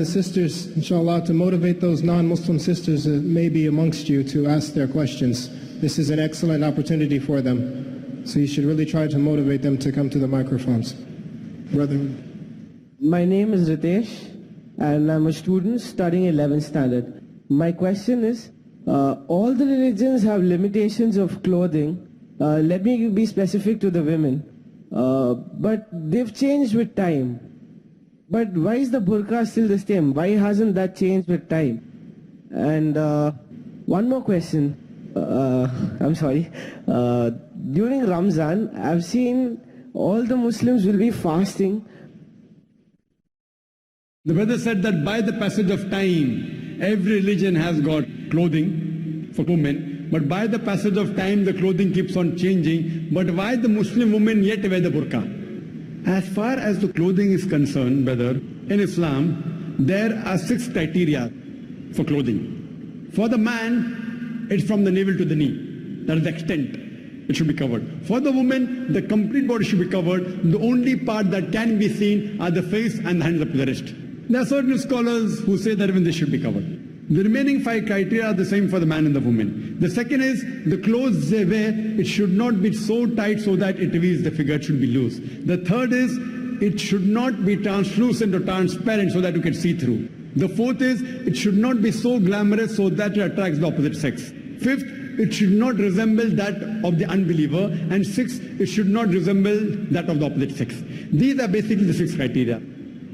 the sisters, inshallah, to motivate those non-Muslim sisters that may be amongst you to ask their questions. This is an excellent opportunity for them. So you should really try to motivate them to come to the microphones. Brother. My name is Ritesh, and I'm a student studying 11th standard. My question is, all the religions have limitations of clothing. Let me be specific to the women. But they've changed with time. But why is the burqa still the same? Why hasn't that changed with time? And one more question. I'm sorry. During Ramzan, I've seen all the Muslims will be fasting. The brother said that by the passage of time, every religion has got clothing for women, but by the passage of time, the clothing keeps on changing. But why the Muslim women yet wear the burqa? As far as the clothing is concerned, brother, in Islam, there are 6 criteria for clothing. For the man, it's from the navel to the knee. That is the extent. It should be covered. For the woman, the complete body should be covered. The only part that can be seen are the face and the hands up to the wrist. There are certain scholars who say that even this should be covered. The remaining 5 criteria are the same for the man and the woman. The second is, the clothes they wear, it should not be so tight so that it reveals the figure, it should be loose. The third is, it should not be translucent or transparent so that you can see through. The fourth is, it should not be so glamorous so that it attracts the opposite sex. Fifth, it should not resemble that of the unbeliever. And sixth, it should not resemble that of the opposite sex. These are basically the 6 criteria.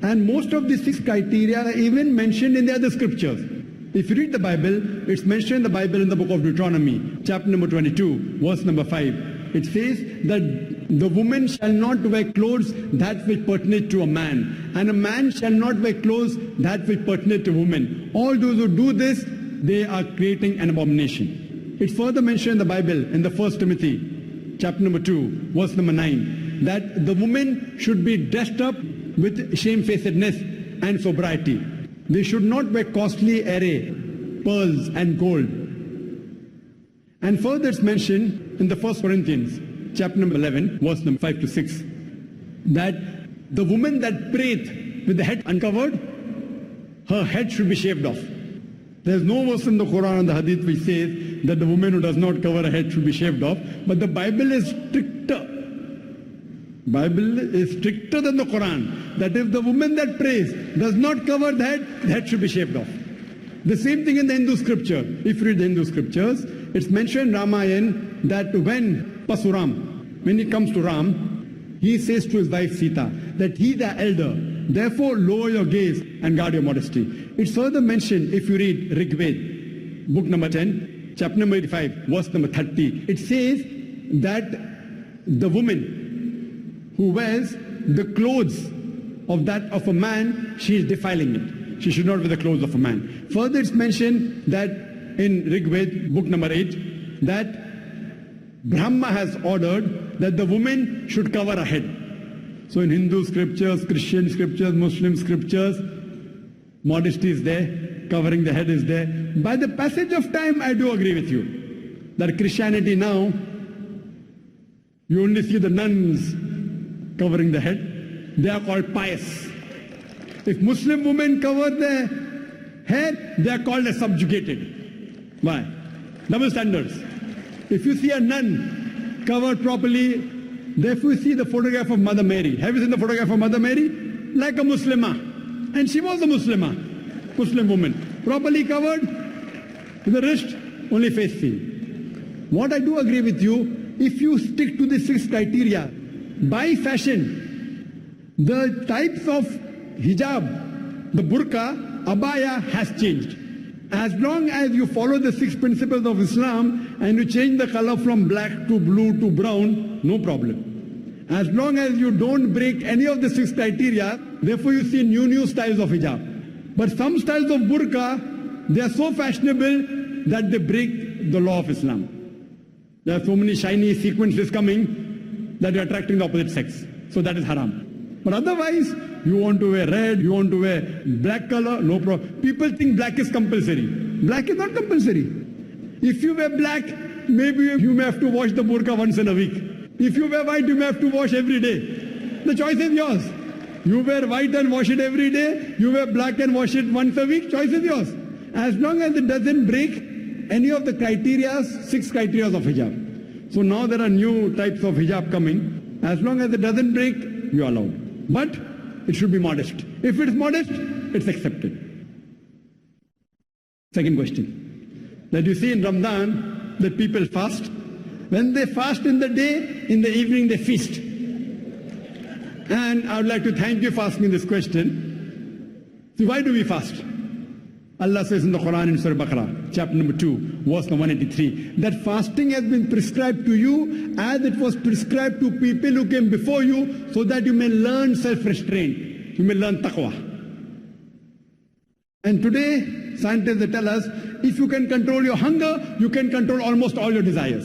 And most of these 6 criteria are even mentioned in the other scriptures. If you read the Bible, it's mentioned in the Bible in the book of Deuteronomy, chapter number 22, verse number 5. It says that the woman shall not wear clothes that which pertain to a man, and a man shall not wear clothes that which pertain to a woman. All those who do this, they are creating an abomination. It's further mentioned in the Bible in the 1 Timothy, chapter number 2, verse number 9, that the woman should be dressed up with shamefacedness and sobriety. They should not wear costly array, pearls and gold. And further it's mentioned in the 1 Corinthians, chapter number 11, verse number 5 to 6, that the woman that prayeth with the head uncovered, her head should be shaved off. There's no verse in the Qur'an and the Hadith which says that the woman who does not cover her head should be shaved off, but the Bible is stricter. Bible is stricter than the Qur'an, that if the woman that prays does not cover the head should be shaved off. The same thing in the Hindu scripture. If you read the Hindu scriptures, it's mentioned in Ramayana that when Pasuram, when he comes to Ram, he says to his wife Sita that he the elder, therefore lower your gaze and guard your modesty. It's further mentioned if you read Rigved, book number 10, chapter number 85, verse number 30. It says that the woman who wears the clothes of a man, she is defiling it. She should not wear the clothes of a man. Further, it's mentioned that in Rigved, book number 8, that Brahma has ordered that the woman should cover her head. So in Hindu scriptures, Christian scriptures, Muslim scriptures, modesty is there, covering the head is there. By the passage of time, I do agree with you that Christianity now, you only see the nuns covering the head. They are called pious. If Muslim women cover their head, they are called as subjugated. Why? Double standards. If you see a nun covered properly, therefore you see the photograph of Mother Mary. Have you seen the photograph of Mother Mary? Like a Muslimah. And she was a Muslimah, Muslim woman. Properly covered, with the wrist, only face seen. What I do agree with you, if you stick to the 6 criteria, by fashion, the types of hijab, the burqa, abaya has changed. As long as you follow the 6 principles of Islam and you change the color from black to blue to brown, no problem. As long as you don't break any of the 6 criteria, therefore you see new styles of hijab. But some styles of burqa, they are so fashionable that they break the law of Islam. There are so many shiny sequences coming that you're attracting the opposite sex. So that is haram. But otherwise, you want to wear red, you want to wear black color, no problem. People think black is compulsory. Black is not compulsory. If you wear black, maybe you may have to wash the burqa once in a week. If you wear white, you may have to wash every day. The choice is yours. You wear white and wash it every day. You wear black and wash it once a week. Choice is yours. As long as it doesn't break any of the criteria, 6 criteria of hijab. So now there are new types of hijab coming. As long as it doesn't break, you are allowed. But it should be modest. If it's modest, it's accepted. Second question. That you see in Ramadan that people fast. When they fast in the day, in the evening they feast. And I would like to thank you for asking this question. See, why do we fast? Allah says in the Qur'an in Surah Baqarah, chapter number 2, verse number 183, that fasting has been prescribed to you as it was prescribed to people who came before you, so that you may learn self-restraint, you may learn taqwa. And today, scientists they tell us, if you can control your hunger, you can control almost all your desires.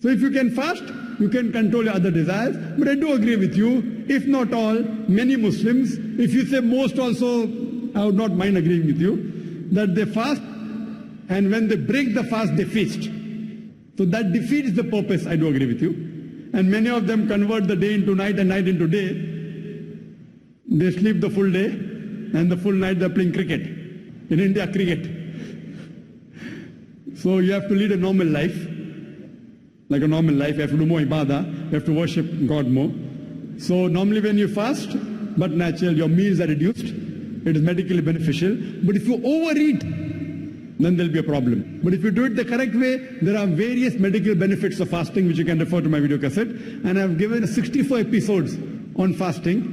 So if you can fast, you can control your other desires. But I do agree with you, if not all, many Muslims, if you say most also, I would not mind agreeing with you, that they fast, and when they break the fast, they feast. So that defeats the purpose, I do agree with you. And many of them convert the day into night and night into day. They sleep the full day, and the full night they're playing cricket. In India, cricket. So you have to lead a normal life. Like a normal life, you have to do more ibadah, you have to worship God more. So normally when you fast, but natural, your meals are reduced. It is medically beneficial. But if you overeat, then there'll be a problem. But if you do it the correct way, there are various medical benefits of fasting, which you can refer to my video cassette. And I've given 64 episodes on fasting,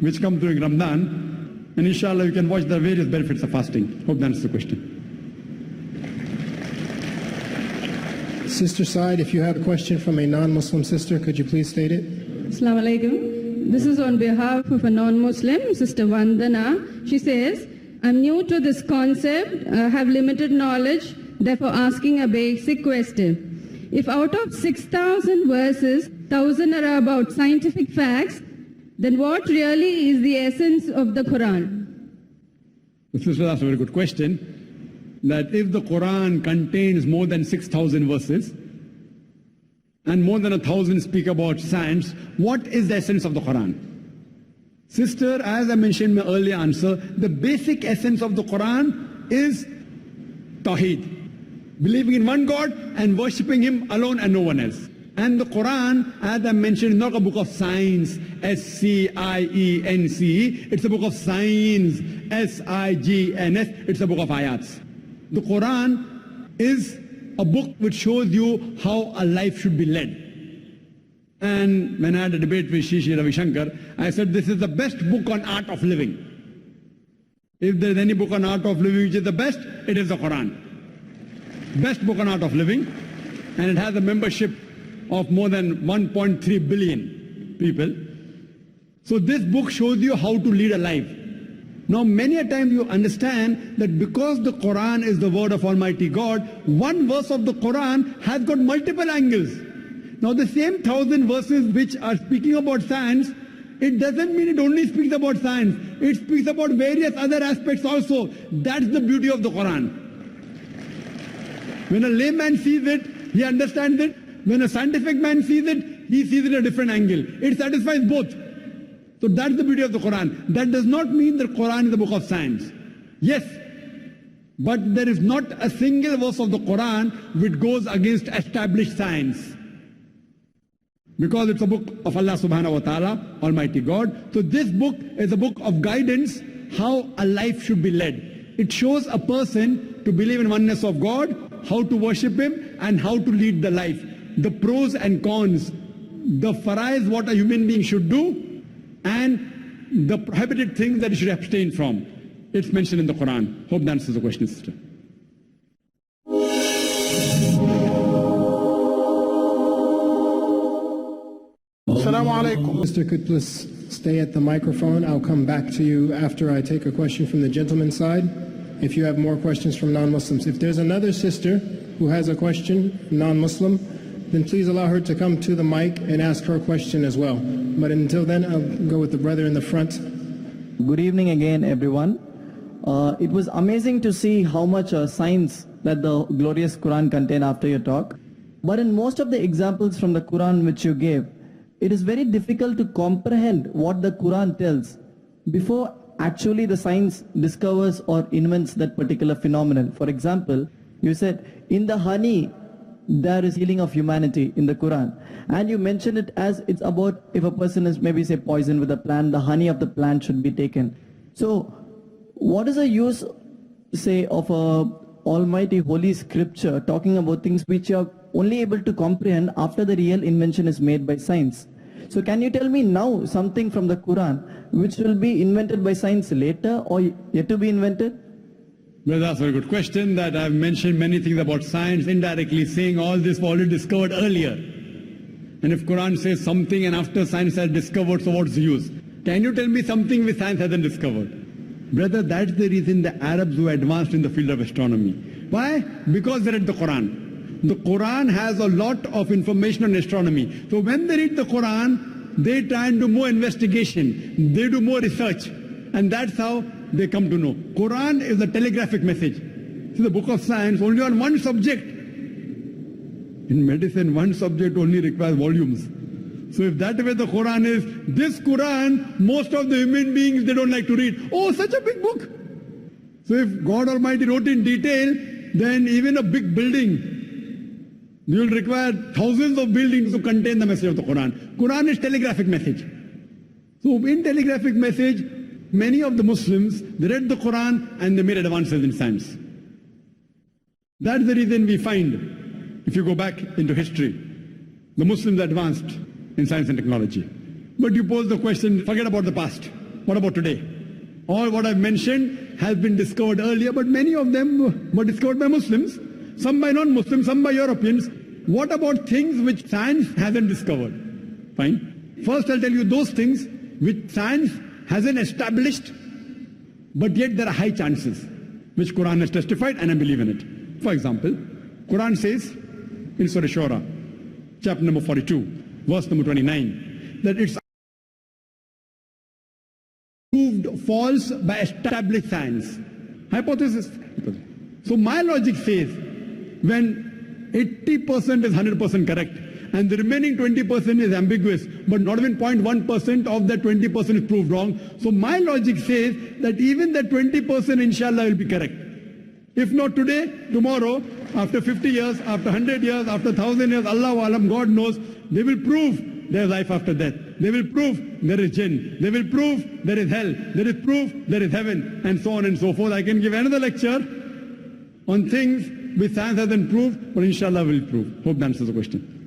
which come during Ramadan. And inshallah, you can watch the various benefits of fasting. Hope that answers the question. Sister side, if you have a question from a non-Muslim sister, could you please state it? Assalamu alaikum. This is on behalf of a non-Muslim, Sister Vandana. She says, I'm new to this concept, have limited knowledge, therefore asking a basic question. If out of 6,000 verses, 1,000 are about scientific facts, then what really is the essence of the Qur'an? This is a very good question. That if the Qur'an contains more than 6,000 verses, and more than 1,000 speak about science, what is the essence of the Qur'an? Sister, as I mentioned in my earlier answer, the basic essence of the Qur'an is Tawheed. Believing in one God and worshipping Him alone and no one else. And the Qur'an, as I mentioned, is not a book of science, S-C-I-E-N-C-E. It's a book of signs, S-I-G-N-S. It's a book of ayats. The Qur'an is a book which shows you how a life should be led. And when I had a debate with Shishi Ravi Shankar, I said this is the best book on art of living. If there is any book on art of living which is the best, it is the Qur'an. Best book on art of living. And it has a membership of more than 1.3 billion people. So this book shows you how to lead a life. Now many a time you understand that because the Qur'an is the word of Almighty God, one verse of the Qur'an has got multiple angles. Now the same 1,000 verses which are speaking about science, it doesn't mean it only speaks about science. It speaks about various other aspects also. That's the beauty of the Qur'an. When a layman sees it, he understands it. When a scientific man sees it, he sees it at a different angle. It satisfies both. So that's the beauty of the Qur'an. That does not mean that Qur'an is a book of science. Yes, but there is not a single verse of the Qur'an which goes against established science. Because it's a book of Allah subhanahu wa ta'ala, Almighty God. So this book is a book of guidance, how a life should be led. It shows a person to believe in oneness of God, how to worship Him, and how to lead the life. The pros and cons, the farais, what a human being should do, and the prohibited things that you should abstain from. It's mentioned in the Qur'an. Hope that answers the question, sister. Assalamu alaikum. Sister, could please stay at the microphone. I'll come back to you after I take a question from the gentleman's side. If you have more questions from non-Muslims. If there's another sister who has a question, non-Muslim, then please allow her to come to the mic and ask her question as well. But until then, I'll go with the brother in the front. Good evening again, everyone. It was amazing to see how much science that the glorious Quran contained after your talk. But in most of the examples from the Quran which you gave, it is very difficult to comprehend what the Quran tells before actually the science discovers or invents that particular phenomenon. For example, you said in the honey there is healing of humanity in the Quran, and you mentioned it as it's about if a person is maybe say poisoned with a plant, the honey of the plant should be taken. So what is the use say of a almighty holy scripture talking about things which you are only able to comprehend after the real invention is made by science? So can you tell me now something from the Quran which will be invented by science later or yet to be invented? Well, that's a very good question. That I've mentioned many things about science indirectly, saying all this was already discovered earlier. And if Quran says something and after science has discovered, so what's the use? Can you tell me something which science hasn't discovered? Brother, that's the reason the Arabs were advanced in the field of astronomy. Why? Because they read the Quran. The Quran has a lot of information on astronomy. So when they read the Quran, they try and do more investigation. They do more research. And that's how they come to know. Quran is a telegraphic message. See, the book of science only on one subject. In medicine, one subject only requires volumes. So if that way the Quran is, this Quran, most of the human beings, they don't like to read. Oh, such a big book. So if God Almighty wrote in detail, then even a big building, you will require thousands of buildings to contain the message of the Quran. Quran is telegraphic message. So in telegraphic message, many of the Muslims, they read the Quran and they made advances in science. That's the reason we find, if you go back into history, the Muslims advanced in science and technology. But you pose the question, forget about the past. What about today? All what I've mentioned has been discovered earlier, but many of them were discovered by Muslims, some by non-Muslims, some by Europeans. What about things which science hasn't discovered? Fine. First I'll tell you those things which science hasn't established, but yet there are high chances, which Quran has testified, and I believe in it. For example, Quran says in Surah Shura, chapter number 42, verse number 29, that it's proved false by established science. Hypothesis. So my logic says, when 80% is 100% correct, and the remaining 20% is ambiguous, but not even 0.1% of that 20% is proved wrong. So my logic says that even that 20% inshallah will be correct. If not today, tomorrow, after 50 years, after 100 years, after 1,000 years, Allah Alam, God knows, they will prove there is life after death. They will prove there is jinn. They will prove there is hell. There is proof there is heaven, and so on and so forth. I can give another lecture on things which science hasn't proved, but inshallah will prove. Hope that answers the question.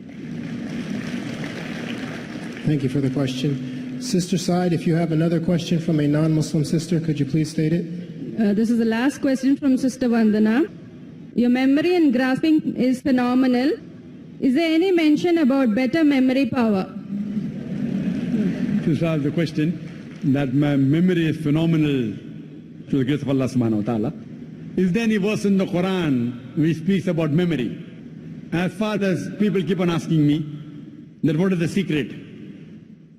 Thank you for the question. Sister Side, if you have another question from a non-Muslim sister, could you please state it? This is the last question from Sister Vandana. Your memory and grasping is phenomenal. Is there any mention about better memory power? Sister asked the question that my memory is phenomenal through the grace of Allah subhanahu wa ta'ala. Is there any verse in the Quran which speaks about memory? As far as people keep on asking me that what is the secret?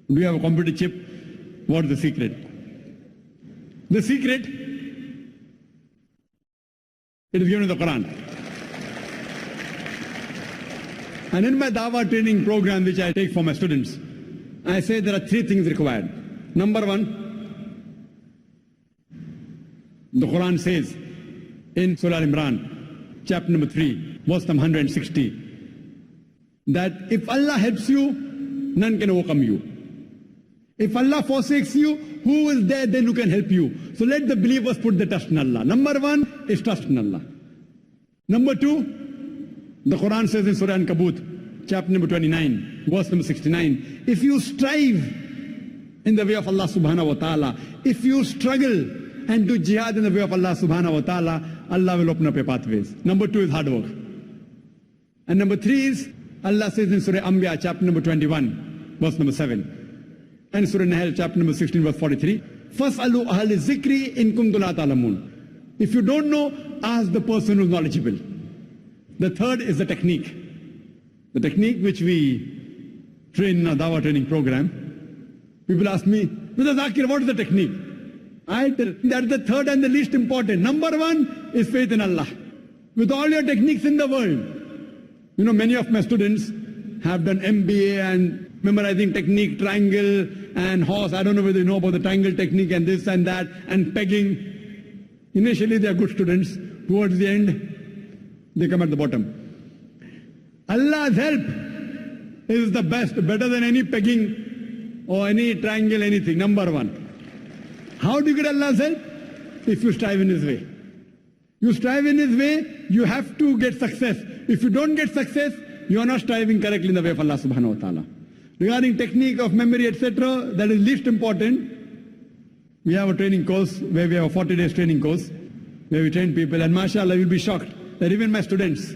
Do you have a computer chip? What is the secret? The secret, it is given in the Quran. And in my Dawah training program, which I take for my students, I say there are three things required. Number one, the Quran says in Surah Al-Imran, chapter number 3, verse number 160, that if Allah helps you, none can overcome you. If Allah forsakes you, who is there then who can help you? So let the believers put the trust in Allah. Number one is trust in Allah. Number two, the Quran says in Surah Ankabut, chapter number 29, verse number 69, if you strive in the way of Allah subhanahu wa ta'ala, if you struggle and do jihad in the way of Allah subhanahu wa ta'ala, Allah will open up your pathways. Number two is hard work. And number three is, Allah says in Surah Anbiya, chapter number 21, verse number 7, and Surah Nahl, chapter number 16, verse 43, فَاسْأَلُوا أَهْلِ الذِّكْرِ إِن كُنتُمْ لَا تَعْلَمُونَ. If you don't know, ask the person who is knowledgeable. The third is the technique. The technique which we train in our Dawah training program. People ask me, Brother Zakir, what is the technique? I tell that's the third and the least important. Number one is faith in Allah. With all your techniques in the world. You know, many of my students have done MBA and memorizing technique, triangle and horse. I don't know whether you know about the triangle technique and this and that, and pegging. Initially they are good students. Towards the end, they come at the bottom. Allah's help is the best, better than any pegging or any triangle, anything. Number one. How do you get Allah's help? If you strive in His way. You strive in His way, you have to get success. If you don't get success, you are not striving correctly in the way of Allah subhanahu wa ta'ala. Regarding technique of memory, etc., that is least important. We have a training course where we have a 40 days training course where we train people, and mashallah, you'll be shocked that even my students,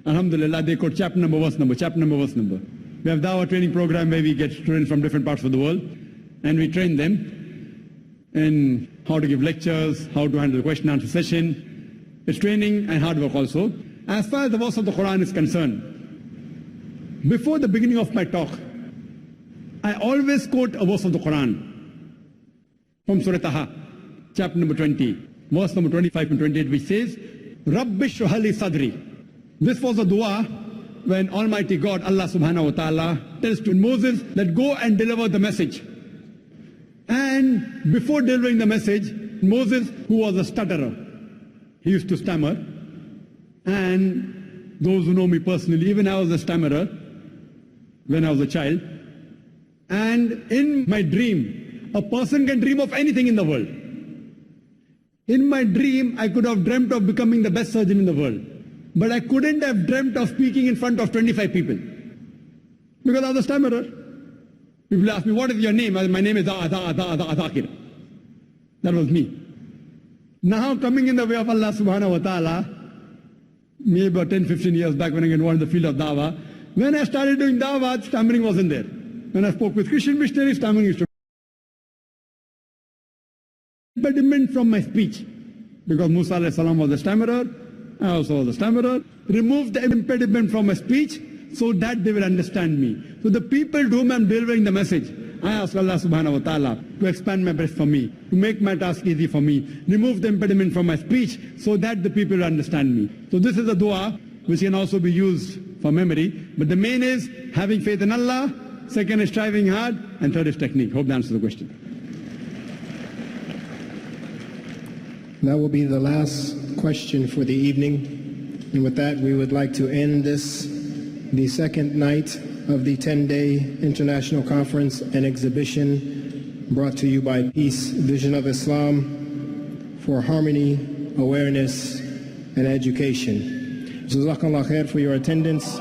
alhamdulillah, they quote chapter number, verse number, chapter number, verse number. We have dawah training program where we get students from different parts of the world and we train them in how to give lectures, how to handle the question and answer session. It's training and hard work also. As far as the verse of the Qur'an is concerned, before the beginning of my talk, I always quote a verse of the Qur'an from Surah Taha, chapter number 20, verse number 25 and 28, which says, Rabbi shrah li sadri. This was a dua when Almighty God, Allah subhanahu wa ta'ala, tells to Moses that go and deliver the message. And before delivering the message, Moses, who was a stutterer, he used to stammer. And those who know me personally, even I was a stammerer when I was a child. And in my dream, a person can dream of anything in the world. In my dream, I could have dreamt of becoming the best surgeon in the world. But I couldn't have dreamt of speaking in front of 25 people. Because I was a stammerer. People ask me, what is your name? My name is Zakir. That was me. Now coming in the way of Allah subhanahu wa ta'ala, maybe about 10, 15 years back when I got involved in the field of dawah, when I started doing dawah, stammering wasn't there. When I spoke with Christian missionaries, stammering used to be impediment from my speech. Because Musa alayhi salam was a stammerer, I also was a stammerer. Remove the impediment from my speech so that they will understand me. So the people to whom I am delivering the message, I ask Allah subhanahu wa ta'ala to expand my breast for me, to make my task easy for me, remove the impediment from my speech so that the people will understand me. So this is a dua which can also be used for memory. But the main is having faith in Allah, second is striving hard, and third is technique. Hope that answers the question. That will be the last question for the evening. And with that, we would like to end this, the second night of the 10-day International Conference and Exhibition brought to you by Peace Vision of Islam for Harmony, Awareness, and Education. Jazakallah khair for your attendance.